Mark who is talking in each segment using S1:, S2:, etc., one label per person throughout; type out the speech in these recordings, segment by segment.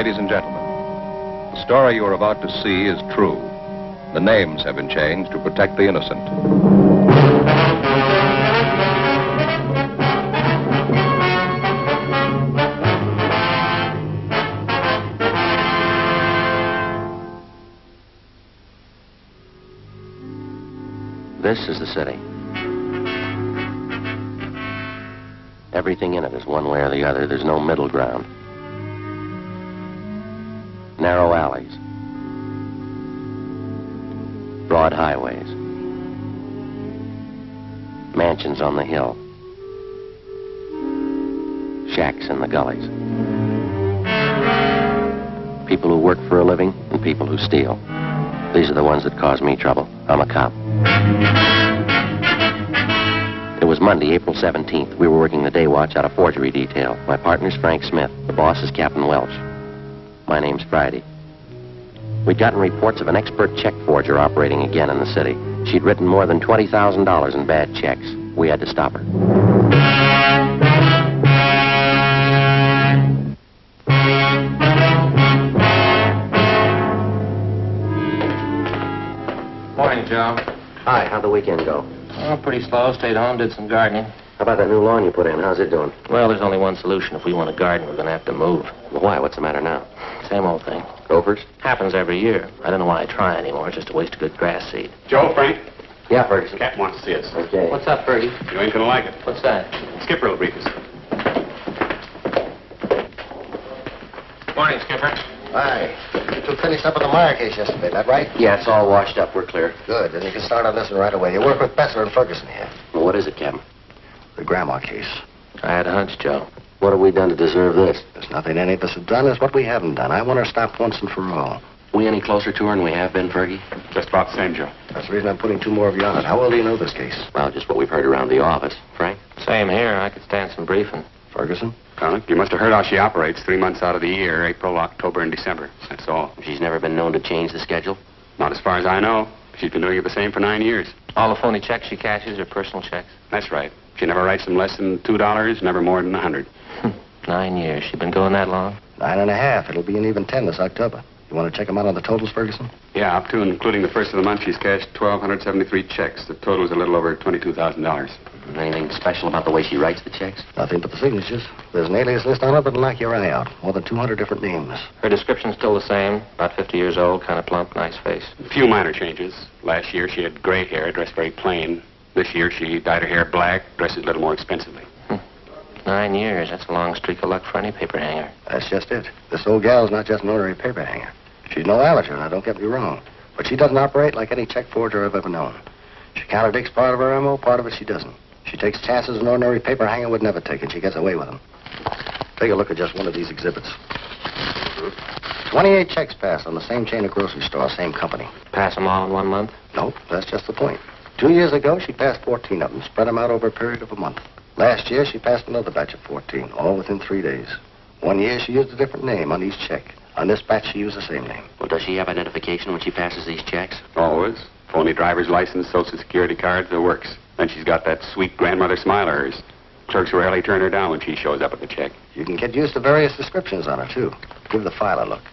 S1: ladies and gentlemen. The story you are about to see is true. The names have been changed to protect the innocent.
S2: This is the city. Everything in it is one way or the other. There's no middle ground. Narrow alleys. Broad highways. Mansions on the hill. Shacks in the gullies. People who work for a living and people who steal. These are the ones that cause me trouble. I'm a cop. It was Monday, April 17th. We were working the day watch out of forgery detail. My partner's Frank Smith. The boss is Captain Welch. My name's Friday. We'd gotten reports of an expert check forger operating again in the city. She'd written more than $20,000 in bad checks. We had to stop her.
S3: Morning, Joe.
S2: Hi, how'd the weekend go?
S3: Oh, pretty slow. Stayed home, did some gardening.
S2: How about that new lawn you put in? How's it doing?
S3: Well, there's only one solution. If we want to garden, we're going to have to move.
S2: Well, why? What's the matter now?
S3: Same old thing.
S2: Gophers?
S3: Happens every year. I don't know why I try anymore. It's just a waste of good grass seed.
S4: Joe, Frank,
S2: Yeah, Ferguson.
S4: Captain wants to see us.
S2: Okay.
S3: What's up, Fergie?
S4: You ain't gonna like it.
S3: What's that?
S4: Skipper will brief us. Morning, Skipper.
S5: Hi. You two finished up on the Meyer case yesterday, that right?
S2: Yeah, it's all washed up. We're clear.
S5: Good. Then you can start on this one right away. You work with Besser and Ferguson here.
S2: Well, what is it, Captain?
S5: The grandma case.
S3: I had a hunch, Joe.
S2: What have we done to deserve this?
S5: There's nothing any of us have done. It's what we haven't done. I want her stopped once and for all.
S2: We any closer to her than we have been, Fergie?
S4: Just about the same, Joe.
S5: That's the reason I'm putting two more of you on it. How well do you know this case?
S2: Well, just what we've heard around the office. Frank?
S3: Same here. I could stand some briefing.
S5: Ferguson?
S4: Connick, you must have heard how she operates 3 months out of the year, April, October, and December. That's all.
S2: She's never been known to change the schedule?
S4: Not as far as I know. She's been doing it the same for 9 years.
S3: All the phony checks she cashes are personal checks.
S4: That's right. She never writes them less than $2, never more than 100.
S3: 9 years. She been going that long?
S5: 9.5. It'll be an even 10 this October. You want to check them out on the totals, Ferguson?
S4: Yeah, up to and including the first of the month, she's cashed 1,273 checks. The total's a little over $22,000.
S2: Anything special about the way she writes the checks?
S5: Nothing but the signatures. There's an alias list on it that'll knock your eye out. More than 200 different names.
S3: Her description's still the same. About 50 years old, kind of plump, nice face.
S4: A few minor changes. Last year, she had gray hair, dressed very plain. This year, she dyed her hair black, dresses a little more expensively.
S3: 9 years. That's a long streak of luck for any paper hanger.
S5: That's just it. This old gal's not just an ordinary paper hanger. She's no amateur, now don't get me wrong. But she doesn't operate like any check forger I've ever known. She contradicts part of her MO, part of it she doesn't. She takes chances an ordinary paper hanger would never take, and she gets away with them. Take a look at just one of these exhibits. 28 checks passed on the same chain of grocery stores, same company.
S3: Pass them all in 1 month?
S5: Nope, that's just the point. 2 years ago, she passed 14 of them, spread them out over a period of a month. Last year, she passed another batch of 14, all within 3 days. 1 year, she used a different name on each check. On this batch, she used the same name.
S2: Well, does she have identification when she passes these checks?
S4: Always. Phony driver's license, social security card, the works. Then she's got that sweet grandmother smile of hers. Clerks rarely turn her down when she shows up at the check.
S5: You can get used to various descriptions on her, too. Give the file a look.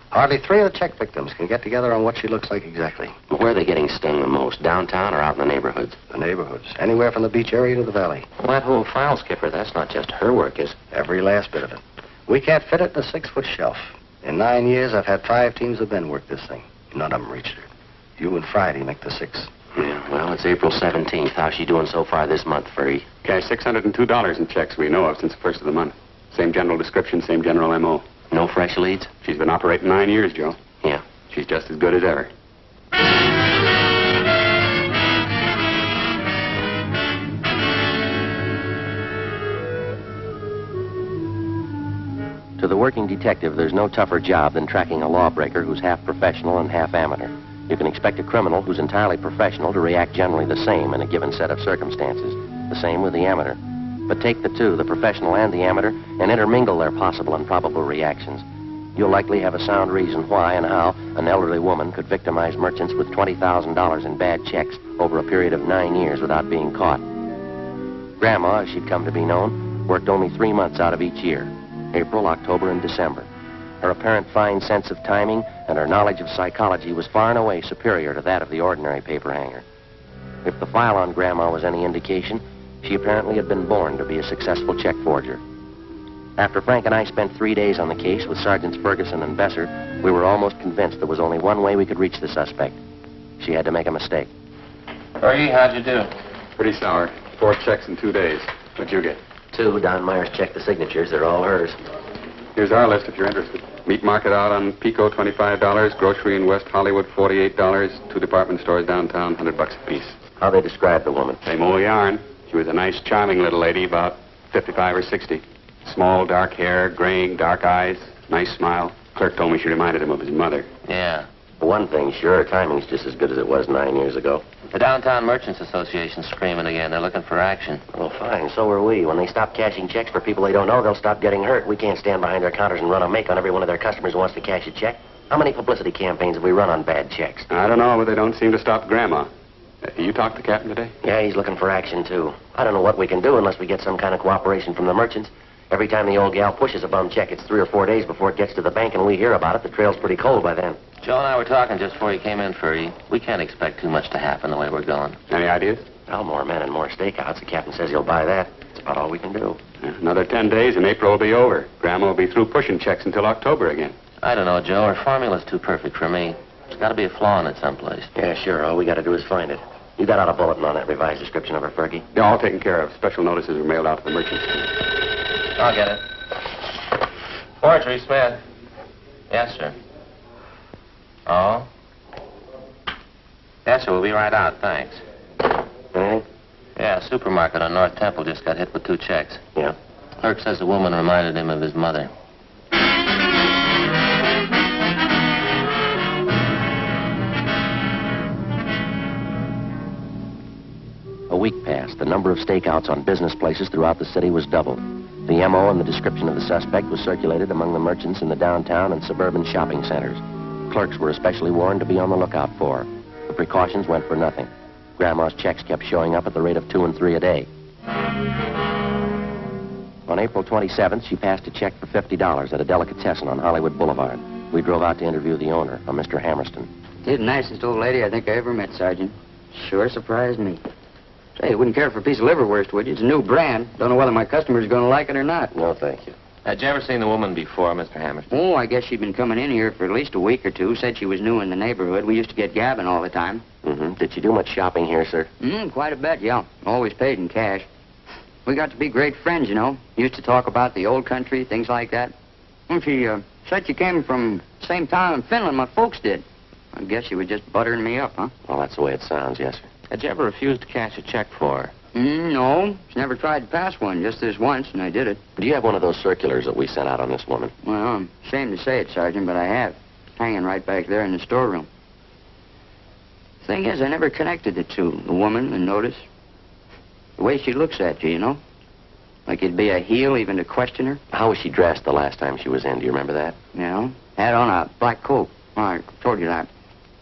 S5: Hardly 3 of the check victims can get together on what she looks like exactly.
S2: Well, where are they getting stung the most? Downtown or out in the neighborhoods?
S5: The neighborhoods. Anywhere from the beach area to the valley.
S3: Well, that whole file, Skipper, that's not just her work, is it?
S5: Every last bit of it. We can't fit it in a 6-foot shelf. In 9 years, I've had 5 teams of men work this thing. None of them reached her. You and Friday make the 6.
S2: Yeah, well, it's April 17th. How's she doing so far this month, Fergie?
S4: Cashed $602 in checks we know of since the first of the month. Same general description, same general MO.
S2: No fresh leads?
S4: She's been operating 9 years, Joe.
S2: Yeah.
S4: She's just as good as ever.
S2: To the working detective, there's no tougher job than tracking a lawbreaker who's half professional and half amateur. You can expect a criminal who's entirely professional to react generally the same in a given set of circumstances. The same with the amateur. But take the two, the professional and the amateur, and intermingle their possible and probable reactions. You'll likely have a sound reason why and how an elderly woman could victimize merchants with $20,000 in bad checks over a period of 9 years without being caught. Grandma, as she'd come to be known, worked only 3 months out of each year. April, October, and December. Her apparent fine sense of timing and her knowledge of psychology was far and away superior to that of the ordinary paper hanger. If the file on Grandma was any indication, she apparently had been born to be a successful check forger. After Frank and I spent 3 days on the case with Sergeants Ferguson and Besser, we were almost convinced there was only one way we could reach the suspect. She had to make a mistake.
S3: Fergie, how'd you do?
S4: Pretty sour. 4 checks in 2 days. What'd you get?
S2: 2. Don Myers checked the signatures. They're all hers.
S4: Here's our list if you're interested. Meat market out on Pico, $25. Grocery in West Hollywood, $48. 2 department stores downtown, $100 apiece.
S2: How they describe the woman?
S4: Same old yarn. She was a nice, charming little lady, about 55 or 60. Small, dark hair, graying, dark eyes, nice smile. Clerk told me she reminded him of his mother.
S3: Yeah.
S2: One thing, sure, her timing's just as good as it was 9 years ago.
S3: The Downtown Merchants Association's screaming again. They're looking for action.
S2: Well, fine, so are we. When they stop cashing checks for people they don't know, they'll stop getting hurt. We can't stand behind their counters and run a make on every one of their customers who wants to cash a check. How many publicity campaigns have we run on bad checks?
S4: I don't know, but they don't seem to stop Grandma. You talked to the captain today?
S2: Yeah, he's looking for action, too. I don't know what we can do unless we get some kind of cooperation from the merchants. Every time the old gal pushes a bum check, it's 3 or 4 days before it gets to the bank, and we hear about it. The trail's pretty cold by then.
S3: Joe and I were talking just before you came in, Fergie. We can't expect too much to happen the way we're going.
S4: Any ideas?
S2: Well, more men and more stakeouts. The captain says he'll buy that. That's about all we can do.
S4: Another 10 days and April will be over. Grandma will be through pushing checks until October again.
S3: I don't know, Joe. Her formula's too perfect for me. There's got to be a flaw in it someplace.
S2: Yeah, sure. All we got to do is find it. You got out a bulletin on that revised description of her, Fergie?
S4: They're all taken care of. Special notices were mailed out to the merchants.
S3: I'll get it. Forgery, Smith. Yes, sir. Oh? Yes, sir. We'll be right out. Thanks.
S2: Anything?
S3: Yeah, a supermarket on North Temple just got hit with 2 checks.
S2: Yeah.
S3: Clerk says the woman reminded him of his mother.
S2: A week passed. The number of stakeouts on business places throughout the city was doubled. The M.O. and the description of the suspect was circulated among the merchants in the downtown and suburban shopping centers. Clerks were especially warned to be on the lookout for. The precautions went for nothing. Grandma's checks kept showing up at the rate of 2 and 3 a day. On April 27th, she passed a check for $50 at a delicatessen on Hollywood Boulevard. We drove out to interview the owner, a Mr. Hammerston.
S6: She's the nicest old lady I think I ever met, Sergeant. Sure surprised me. Say, you wouldn't care for a piece of liverwurst, would you? It's a new brand. Don't know whether my customers are going to like it or not.
S2: No, thank you.
S3: Had you ever seen the woman before, Mr. Hammerston?
S6: Oh, I guess she'd been coming in here for at least a week or 2. Said she was new in the neighborhood. We used to get gabbing all the time.
S2: Mm-hmm. Did she do much shopping here, sir?
S6: Quite a bit, yeah. Always paid in cash. We got to be great friends, you know. Used to talk about the old country, things like that. And she said she came from the same town in Finland my folks did. I guess she was just buttering me up, huh?
S2: Well, that's the way it sounds, yes, sir.
S3: Had you ever refused to cash a check for her?
S6: No. She never tried to pass one, just this once, and I did it.
S2: Do you have one of those circulars that we sent out on this woman?
S6: Well, I'm ashamed to say it, Sergeant, but I have. Hanging right back there in the storeroom. Thing is, I never connected the two, the woman and notice. The way she looks at you, you know? Like it'd be a heel even to question her.
S2: How was she dressed the last time she was in? Do you remember that?
S6: You know? Had on a black coat. Oh, I told you that.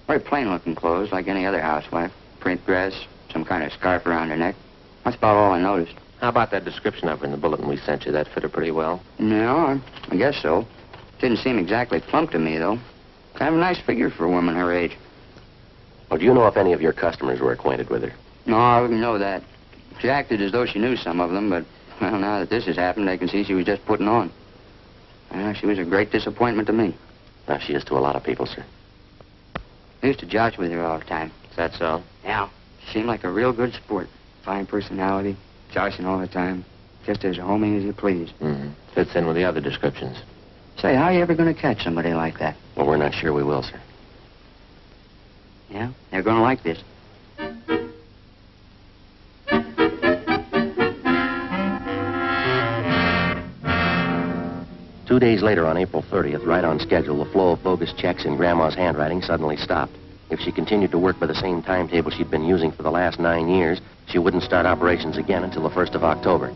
S6: Very plain-looking clothes, like any other housewife. Print dress, some kind of scarf around her neck. That's about all I noticed.
S3: How about that description of her in the bulletin we sent you? That fit her pretty well?
S6: No, I guess so. Didn't seem exactly plump to me, though. Kind of a nice figure for a woman her age.
S2: Well, do you know if any of your customers were acquainted with her?
S6: No, I wouldn't know that. She acted as though she knew some of them, but, well, now that this has happened, I can see she was just putting on. She was a great disappointment to me.
S2: Well, she is to a lot of people, sir.
S6: I used to josh with her all the time.
S3: Is that so?
S6: Yeah. She seemed like a real good sport. Fine personality, joshing all the time. Just as homey as you please.
S3: Mm-hmm. Fits in with the other descriptions.
S6: Say, how are you ever going to catch somebody like that?
S2: Well, we're not sure we will, sir.
S6: Yeah? They're going to like this.
S2: Two days later, on April 30th, right on schedule, the flow of bogus checks in Grandma's handwriting suddenly stopped. If she continued to work by the same timetable she'd been using for the last 9 years, she wouldn't start operations again until the 1st of October.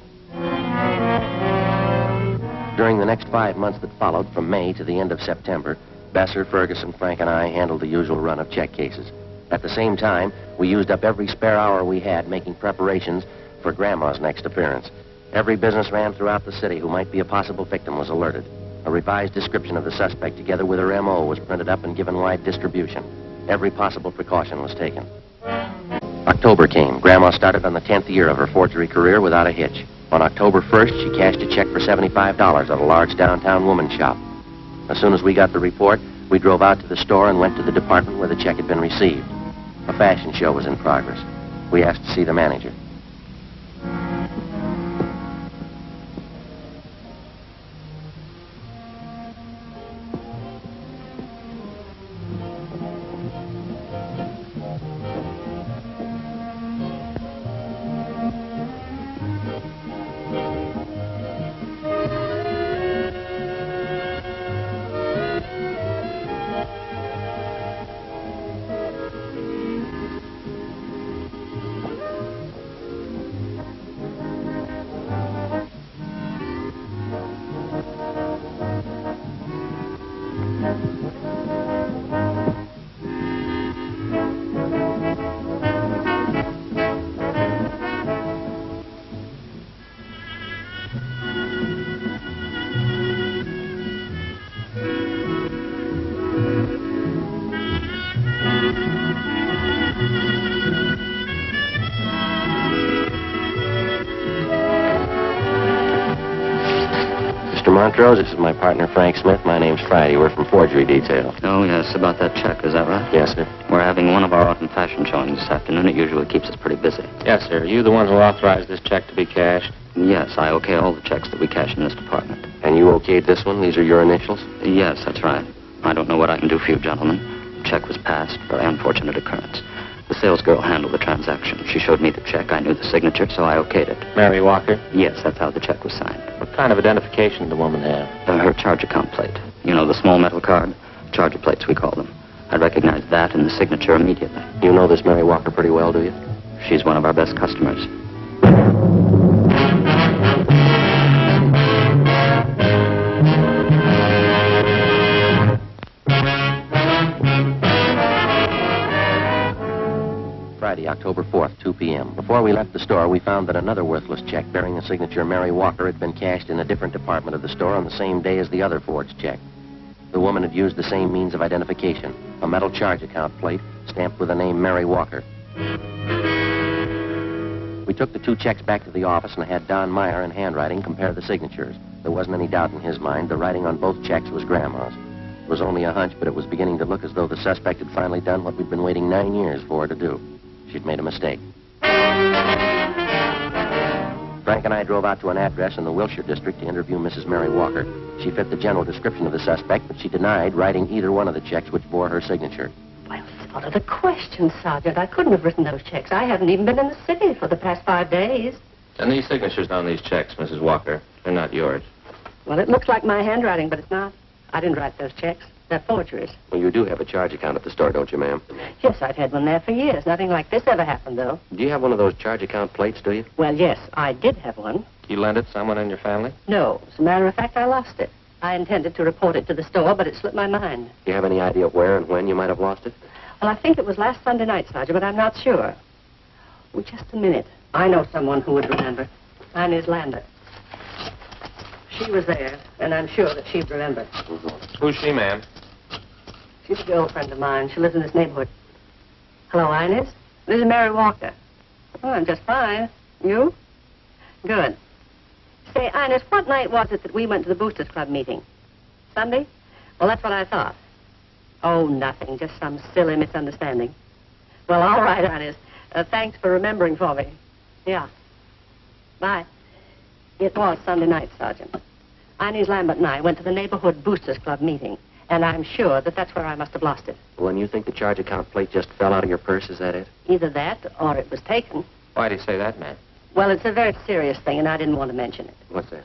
S2: During the next 5 months that followed, from May to the end of September, Besser, Ferguson, Frank, and I handled the usual run of check cases. At the same time, we used up every spare hour we had making preparations for Grandma's next appearance. Every businessman throughout the city who might be a possible victim was alerted. A revised description of the suspect together with her M.O. was printed up and given wide distribution. Every possible precaution was taken. October came. Grandma started on the 10th year of her forgery career without a hitch. On October 1st, she cashed a check for $75 at a large downtown woman's shop. As soon as we got the report, we drove out to the store and went to the department where the check had been received. A fashion show was in progress. We asked to see the manager. Montrose, this is my partner, Frank Smith. My name's Friday. We're from Forgery Detail.
S6: Oh, yes, about that check, is that right?
S2: Yes, sir.
S6: We're having one of our autumn fashion showings this afternoon. It usually keeps us pretty busy.
S3: Yes, sir. Are you the one who authorized this check to be cashed?
S6: Yes, I okay all the checks that we cash in this department.
S2: And you okayed this one? These are your initials?
S6: Yes, that's right. I don't know what I can do for you, gentlemen. The check was passed. Very unfortunate occurrence. The sales girl handled the transaction. She showed me the check. I knew the signature, so I okayed it.
S3: Mary Walker?
S6: Yes, that's how the check was signed.
S3: What kind of identification did the woman have?
S6: Her charge account plate. You know, the small metal card? Charger plates, we call them. I recognized that and the signature immediately.
S2: You know this Mary Walker pretty well, do you?
S6: She's one of our best customers.
S2: Friday, October 4th, 2 p.m. Before we left the store, we found that another worthless check bearing the signature Mary Walker had been cashed in a different department of the store on the same day as the other forged check. The woman had used the same means of identification, a metal charge account plate stamped with the name Mary Walker. We took the two checks back to the office and had Don Meyer in handwriting compare the signatures. There wasn't any doubt in his mind. The writing on both checks was Grandma's. It was only a hunch, but it was beginning to look as though the suspect had finally done what we'd been waiting 9 years for her to do. She'd made a mistake. Frank and I drove out to an address in the Wilshire district to interview Mrs. Mary Walker. She fit the general description of the suspect, but she denied writing either one of the checks which bore her signature.
S7: Well, what are the questions, Sergeant? I couldn't have written those checks. I haven't even been in the city for the past 5 days.
S3: And these signatures on these checks, Mrs. Walker, they're not yours.
S7: Well, it looks like my handwriting, but it's not. I didn't write those checks. They're forgeries.
S2: Well, you do have a charge account at the store, don't you, ma'am?
S7: Yes, I've had one there for years. Nothing like this ever happened, though.
S2: Do you have one of those charge account plates, do you?
S7: Well, yes, I did have one.
S3: You lent it to someone in your family?
S7: No, as a matter of fact, I lost it. I intended to report it to the store, but it slipped my mind.
S2: Do you have any idea where and when you might have lost it?
S7: Well, I think it was last Sunday night, Sergeant, but I'm not sure. Oh, just a minute. I know someone who would remember. Inez Lander. She was there, and I'm sure that she'd remember.
S3: Who's she, ma'am?
S7: She's a girlfriend of mine. She lives in this neighborhood. Hello, Inez. This is Mary Walker. Oh, I'm just fine. You? Good. Say, Inez, what night was it that we went to the Boosters Club meeting? Sunday? Well, that's what I thought. Oh, nothing. Just some silly misunderstanding. Well, all right, Inez. Thanks for remembering for me. Yeah. Bye. It was Sunday night, Sergeant. Inez Lambert and I went to the neighborhood Boosters Club meeting, and I'm sure that that's where I must have lost it.
S2: Well, and you think the charge account plate just fell out of your purse, is that it?
S7: Either that or it was taken.
S3: Why do you say that, ma'am?
S7: Well, it's a very serious thing, and I didn't want to mention it.
S2: What's that?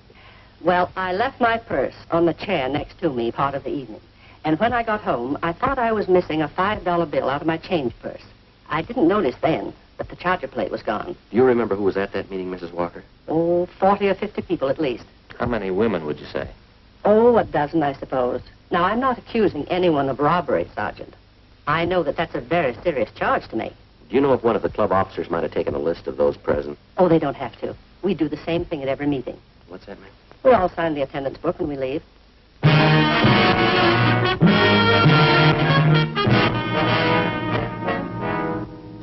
S7: Well, I left my purse on the chair next to me part of the evening. And when I got home, I thought I was missing a $5 bill out of my change purse. I didn't notice then that the charger plate was gone.
S2: Do you remember who was at that meeting, Mrs. Walker?
S7: Oh, 40 or 50 people at least.
S3: How many women would you say?
S7: Oh, a dozen, I suppose. Now, I'm not accusing anyone of robbery, Sergeant. I know that that's a very serious charge to make.
S2: Do you know if one of the club officers might have taken a list of those present?
S7: Oh, they don't have to. We do the same thing at every meeting.
S2: What's that, ma'am?
S7: We all sign the attendance book when we leave.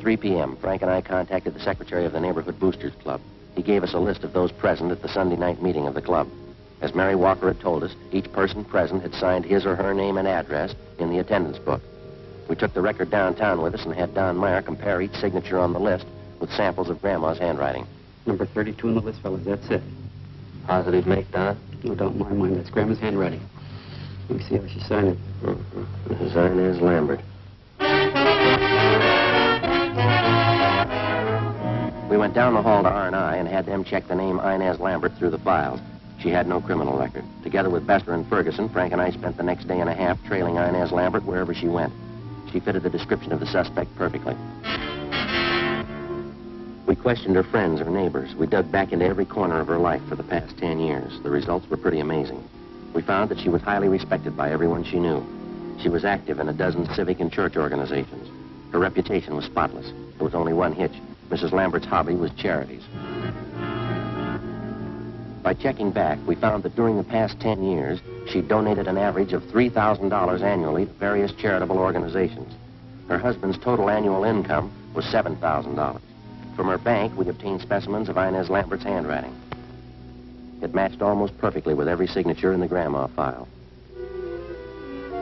S2: "3 p.m., Frank and I contacted the secretary of the Neighborhood Boosters Club. He gave us a list of those present at the Sunday night meeting of the club. As Mary Walker had told us, each person present had signed his or her name and address in the attendance book. We took the record downtown with us and had Don Meyer compare each signature on the list with samples of Grandma's handwriting.
S6: Number 32 on the list, fellas. That's it.
S3: Positive make, Don?
S6: No doubt in my mind. That's Grandma's handwriting. Let me see how she signed it.
S2: Mrs. Inez Lambert. We went down the hall to R&I and had them check the name Inez Lambert through the files. She had no criminal record. Together with Bester and Ferguson, Frank and I spent the next day and a half trailing Inez Lambert wherever she went. She fitted the description of the suspect perfectly. We questioned her friends, her neighbors. We dug back into every corner of her life for the past 10 years. The results were pretty amazing. We found that she was highly respected by everyone she knew. She was active in a dozen civic and church organizations. Her reputation was spotless. There was only one hitch. Mrs. Lambert's hobby was charities. By checking back, we found that during the past 10 years, she donated an average of $3,000 annually to various charitable organizations. Her husband's total annual income was $7,000. From her bank, we obtained specimens of Inez Lambert's handwriting. It matched almost perfectly with every signature in the Grandma file.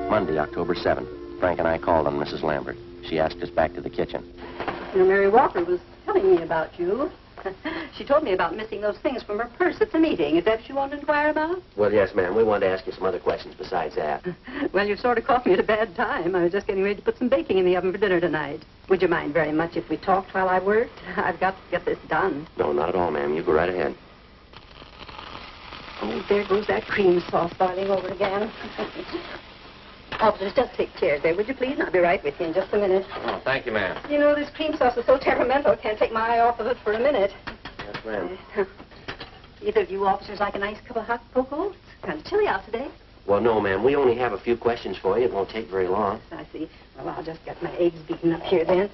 S2: Monday, October 7th, Frank and I called on Mrs. Lambert. She asked us back to the kitchen.
S7: You know, Mary Walker was telling me about you. She told me about missing those things from her purse at the meeting. Is that what you wanted to inquire about?
S2: Well, yes, ma'am. We wanted to ask you some other questions besides that.
S7: Well, you've sort of caught me at a bad time. I was just getting ready to put some baking in the oven for dinner tonight. Would you mind very much if we talked while I worked? I've got to get this done.
S2: No, not at all, ma'am. You go right ahead.
S7: Oh, there goes that cream sauce boiling over again. Officers, just take chairs there, would you please? And I'll be right with you in just a minute.
S3: Oh, thank you, ma'am.
S7: You know, this cream sauce is so temperamental, I can't take my eye off of it for a minute.
S2: Yes, ma'am.
S7: Either of you officers like a nice cup of hot cocoa? It's kind of chilly out today.
S2: Well, no, ma'am. We only have a few questions for you. It won't take very long.
S7: I see. Well, I'll just get my eggs beaten up here then.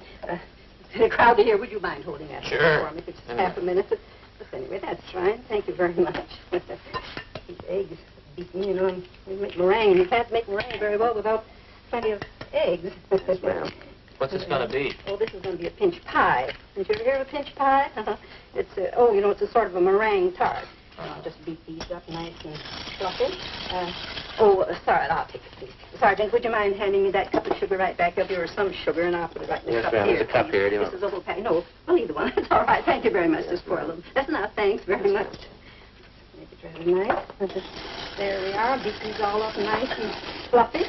S7: It's crowded here. Would you mind holding that
S3: Sure.
S7: for me for just half a minute? But anyway, that's fine. Thank you very much. These eggs beaten, you know, we make meringue. You can't make meringue very well without plenty of eggs.
S2: Yes, ma'am.
S3: What's this going to be?
S7: Oh, this is going to be a pinch pie. Did you ever hear of a pinch pie? It's you know, it's a sort of a meringue tart. I'll just beat these up nice and fluffy. Sorry, I'll take it, please. Sergeant, would you mind handing me that cup of sugar right back up here, or some sugar, and I'll put it right in the
S2: Yes,
S7: cup
S2: ma'am.
S7: here.
S2: There's a cup here. Do you
S7: This is a whole pack. No, well, either one. It's all right. Thank you very much. Just pour a little. That's enough. Thanks very much. Make it rather nice. There we are. Beat these all up nice and fluffy.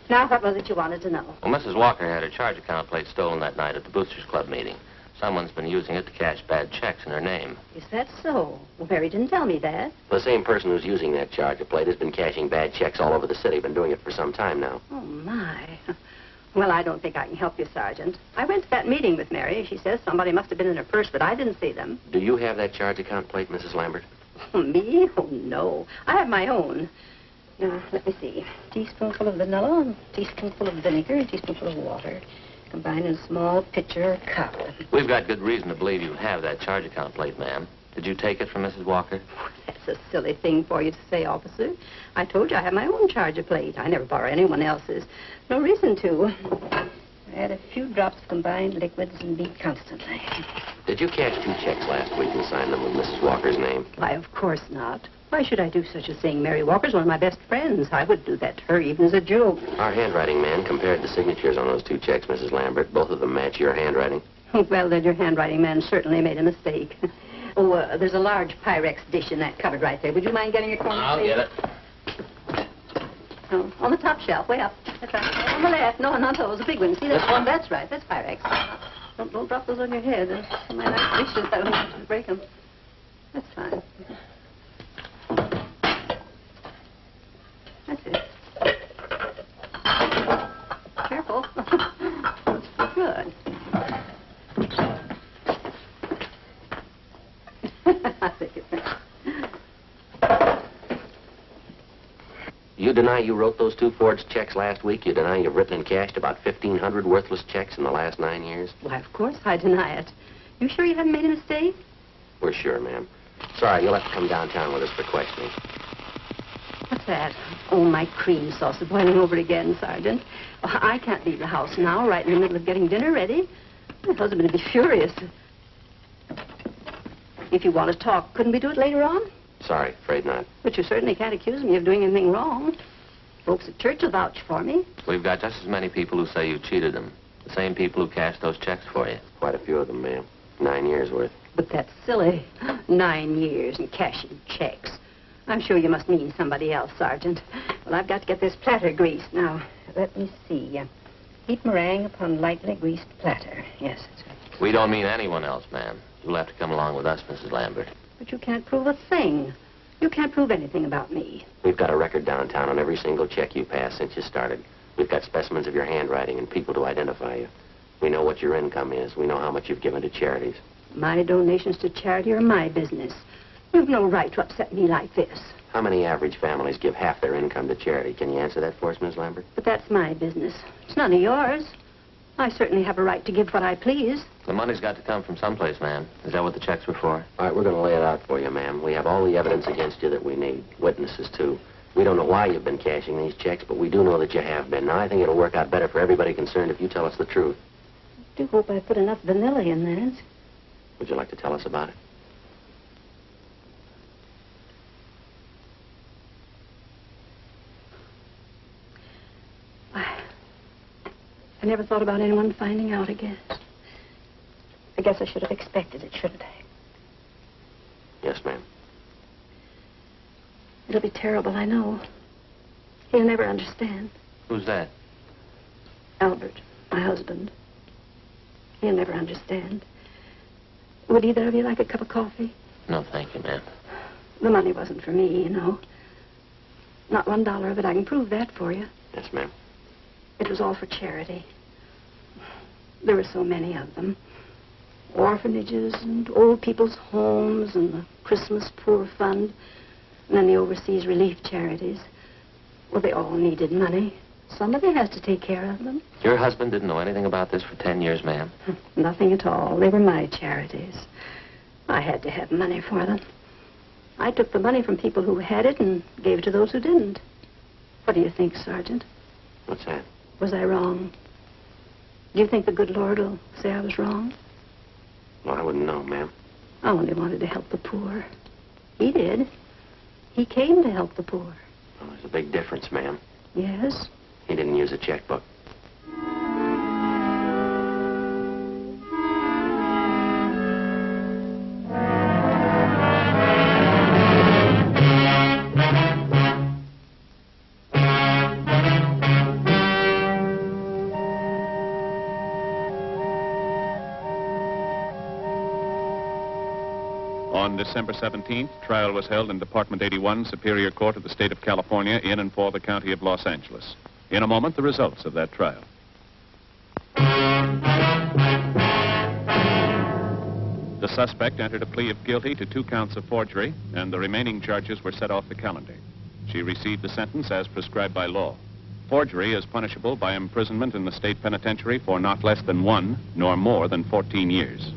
S7: Now, what was it you wanted to know?
S3: Well, Mrs. Walker had her charge account plate stolen that night at the Boosters Club meeting. Someone's been using it to cash bad checks in her name.
S7: Is that so? Well, Mary didn't tell me that.
S2: The same person who's using that charger plate has been cashing bad checks all over the city. Been doing it for some time now.
S7: Oh, my. Well, I don't think I can help you, Sergeant. I went to that meeting with Mary. She says somebody must have been in her purse, but I didn't see them.
S2: Do you have that charge account plate, Mrs. Lambert?
S7: Me? Oh, no. I have my own. Now, let me see. Teaspoonful of vanilla, teaspoonful of vinegar, teaspoonful of water. Combined in a small pitcher or cup.
S3: We've got good reason to believe you have that charge account plate, ma'am. Did you take it from Mrs. Walker?
S7: That's a silly thing for you to say, officer. I told you I have my own charger plate. I never borrow anyone else's. No reason to. I add a few drops of combined liquids and beat constantly.
S2: Did you cash 2 checks last week and sign them with Mrs. Walker's name?
S7: Why, of course not. Why should I do such a thing? Mary Walker's one of my best friends. I would do that to her even as a joke.
S2: Our handwriting man compared the signatures on those 2 checks, Mrs. Lambert. Both of them match your handwriting.
S7: Well, then your handwriting man certainly made a mistake. There's a large Pyrex dish in that cupboard right there. Would you mind getting your corner,
S3: I'll
S7: please?
S3: get it.
S7: Oh, on the top shelf, way up. That's right. On the left. No, not those. The big ones. See that one? That's right. That's Pyrex. Don't drop those on your head. There's so many nice dishes. I don't want you to break them. That's fine. That's it. Careful. Good. I think it's...
S2: You deny you wrote those 2 forged checks last week? You deny you've written and cashed about 1,500 worthless checks in the last 9 years?
S7: Why, of course I deny it. You sure you haven't made a mistake?
S2: We're sure, ma'am. Sorry, you'll have to come downtown with us for questioning.
S7: What's that? Oh, my cream sauce is boiling over again, Sergeant. Oh, I can't leave the house now, right in the middle of getting dinner ready. My husband would be furious. If you want to talk, couldn't we do it later on?
S2: Sorry, afraid not.
S7: But you certainly can't accuse me of doing anything wrong. Folks at church will vouch for me.
S3: We've got just as many people who say you cheated them. The same people who cashed those checks for you.
S2: Quite a few of them, ma'am. 9 years worth.
S7: But that's silly. 9 years and cashing checks. I'm sure you must mean somebody else, Sergeant. Well, I've got to get this platter greased. Now, let me see. Heat meringue upon lightly greased platter. Yes, that's right.
S3: We don't mean anyone else, ma'am. You'll have to come along with us, Mrs. Lambert.
S7: But you can't prove a thing. You can't prove anything about me.
S2: We've got a record downtown on every single check you passed since you started. We've got specimens of your handwriting and people to identify you. We know what your income is. We know how much you've given to charities.
S7: My donations to charity are my business. You've no right to upset me like this.
S2: How many average families give half their income to charity? Can you answer that for us, Miss Lambert?
S7: But that's my business. It's none of yours. I certainly have a right to give what I please.
S3: The money's got to come from someplace, ma'am. Is that what the checks were for?
S2: All right, we're going to lay it out for you, ma'am. We have all the evidence against you that we need. Witnesses, too. We don't know why you've been cashing these checks, but we do know that you have been. Now, I think it'll work out better for everybody concerned if you tell us the truth.
S7: I do hope I put enough vanilla in that.
S2: Would you like to tell us about it?
S7: I never thought about anyone finding out, I guess. I guess I should have expected it, shouldn't I?
S2: Yes, ma'am.
S7: It'll be terrible, I know. He'll never understand.
S3: Who's that?
S7: Albert, my husband. He'll never understand. Would either of you like a cup of coffee?
S3: No, thank you, ma'am.
S7: The money wasn't for me, you know. Not $1 of it. I can prove that for you.
S2: Yes, ma'am.
S7: It was all for charity. There were so many of them. Orphanages and old people's homes and the Christmas Poor Fund. And then the overseas relief charities. Well, they all needed money. Somebody has to take care of them.
S3: Your husband didn't know anything about this for 10 years, ma'am?
S7: Nothing at all. They were my charities. I had to have money for them. I took the money from people who had it and gave it to those who didn't. What do you think, Sergeant?
S2: What's that?
S7: Was I wrong? Do you think the good Lord will say I was wrong?
S2: Well, I wouldn't know, ma'am.
S7: I only wanted to help the poor. He did. He came to help the poor.
S2: Well, there's a big difference, ma'am.
S7: Yes?
S2: He didn't use a checkbook.
S8: On December 17th, trial was held in Department 81, Superior Court of the State of California, in and for the County of Los Angeles. In a moment, the results of that trial. The suspect entered a plea of guilty to 2 counts of forgery, and the remaining charges were set off the calendar. She received the sentence as prescribed by law. Forgery is punishable by imprisonment in the state penitentiary for not less than 1 nor more than 14 years.